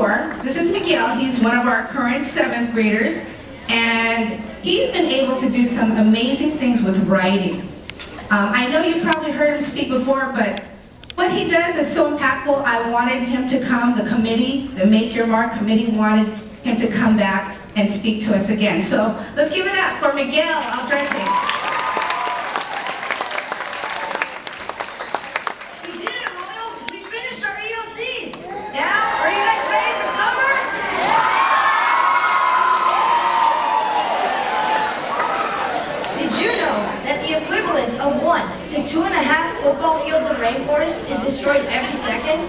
before. This is Miguel. He's one of our current 7th graders, and he's been able to do some amazing things with writing. I know you've probably heard him speak before, but what he does is so impactful. I wanted him to come. The committee, the Make Your Mark committee, wanted him to come back and speak to us again. So let's give it up for Miguel Aldrete. Of 1 to 2.5 football fields of rainforest is destroyed every second.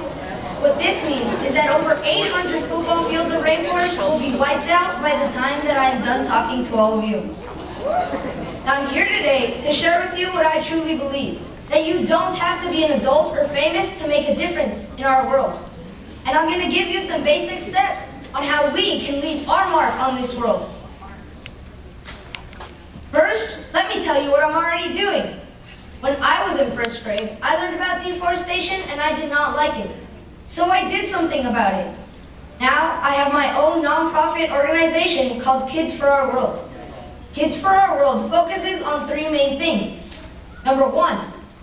What this means is that over 800 football fields of rainforest will be wiped out by the time that I am done talking to all of you. Now I'm here today to share with you what I truly believe, that you don't have to be an adult or famous to make a difference in our world. And I'm going to give you some basic steps on how we can leave our mark on this world. First, let me tell you what I'm already doing. When I was in 1st grade, I learned about deforestation and I did not like it. So I did something about it. Now I have my own nonprofit organization called Kids for Our World. Kids for Our World focuses on 3 main things. Number 1,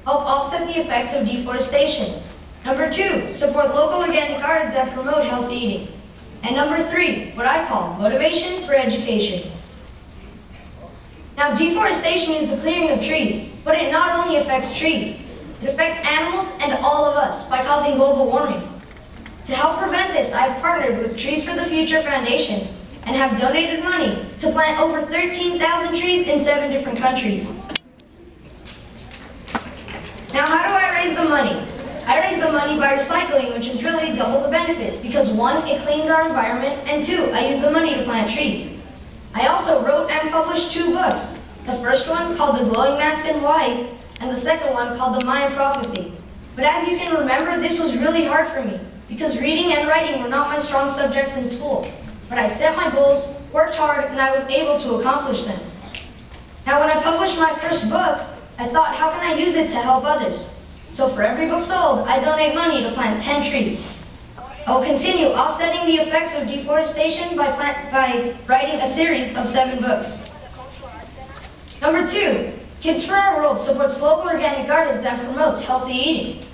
help offset the effects of deforestation. Number 2, support local organic gardens that promote healthy eating. And number 3, what I call motivation for education. Now, deforestation is the clearing of trees, but it not only affects trees, it affects animals and all of us by causing global warming. To help prevent this, I have partnered with Trees for the Future Foundation and have donated money to plant over 13,000 trees in 7 different countries. Now, how do I raise the money? I raise the money by recycling, which is really double the benefit, because 1, it cleans our environment, and 2, I use the money to plant trees. I also wrote and published 2 books. The first one called The Glowing Mask in White, and the second one called The Mayan Prophecy. But as you can remember, this was really hard for me, because reading and writing were not my strong subjects in school. But I set my goals, worked hard, and I was able to accomplish them. Now when I published my first book, I thought, how can I use it to help others? So for every book sold, I donate money to plant 10 trees. I will continue offsetting the effects of deforestation by writing a series of 7 books. Number 2, Kids for Our World supports local organic gardens and promotes healthy eating.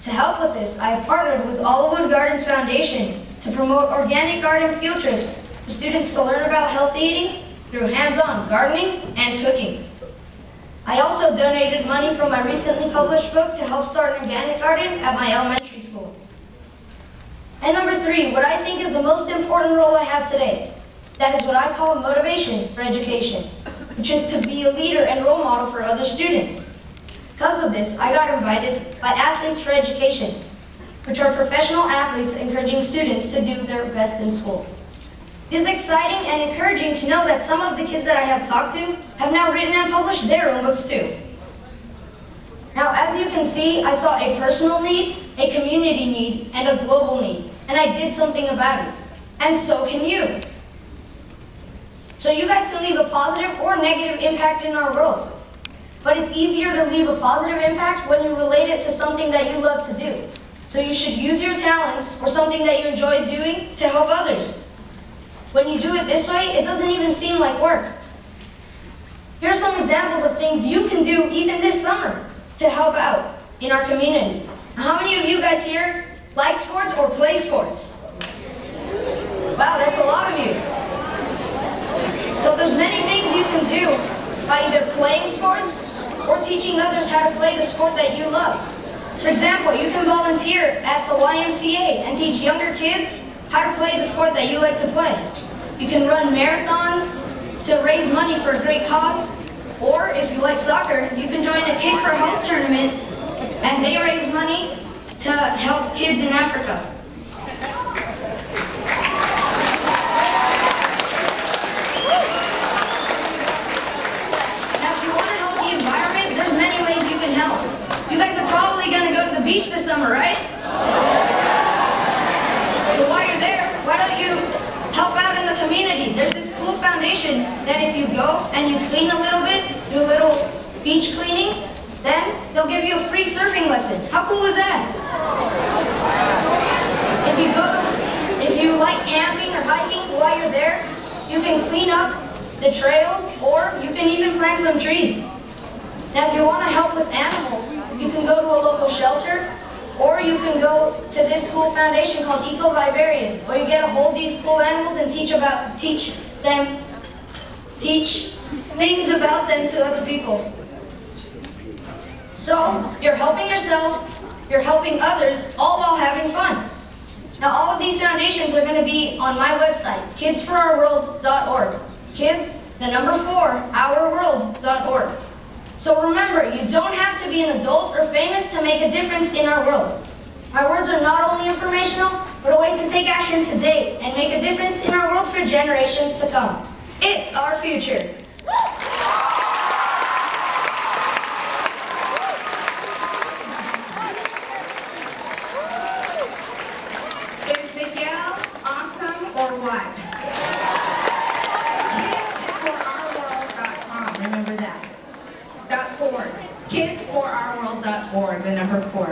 To help with this, I have partnered with Olivewood Gardens Foundation to promote organic garden field trips for students to learn about healthy eating through hands-on gardening and cooking. I also donated money from my recently published book to help start an organic garden at my elementary school. And number 3, what I think is the most important role I have today. That is what I call motivation for education, which is to be a leader and role model for other students. Because of this, I got invited by Athletes for Education, which are professional athletes encouraging students to do their best in school. It is exciting and encouraging to know that some of the kids that I have talked to have now written and published their own books too. Now, as you can see, I saw a personal need, a community need, and a global need, and I did something about it. And so can you. So you guys can leave a positive or negative impact in our world. But it's easier to leave a positive impact when you relate it to something that you love to do. So you should use your talents or something that you enjoy doing to help others. When you do it this way, it doesn't even seem like work. Here are some examples of things you can do even this summer to help out in our community. Now, how many of you guys here like sports or play sports? Wow, that's a lot of you. So there's many things you can do by either playing sports or teaching others how to play the sport that you love. For example, you can volunteer at the YMCA and teach younger kids how to play the sport that you like to play. You can run marathons to raise money for a great cause, or if you like soccer, you can join a Kick for Hope tournament and they raise money to help kids in Africa. Now if you want to help the environment, there's many ways you can help. You guys are probably going to go to the beach this summer, right? So while you're there, why don't you help out in the community? There's this cool foundation that if you go and you clean a little bit, do a little beach cleaning, then they'll give you a free surfing lesson. How cool is that? If you like like camping or hiking while you're there. You can clean up the trails, or you can even plant some trees. Now, if you want to help with animals, you can go to a local shelter, or you can go to this cool foundation called Eco-Vivarian, where you get to hold these cool animals and teach things about them to other people. So, you're helping yourself, you're helping others, all while having fun. Now, all of these foundations are going to be on my website, kidsforourworld.org. Kids, the number 4, ourworld.org. So remember, you don't have to be an adult or famous to make a difference in our world. Our words are not only informational, but a way to take action today and make a difference in our world for generations to come. It's our future. Is Miguel awesome or what? Kidsforourworld.com, remember that. .org. Kidsforourworld.org, the number 4.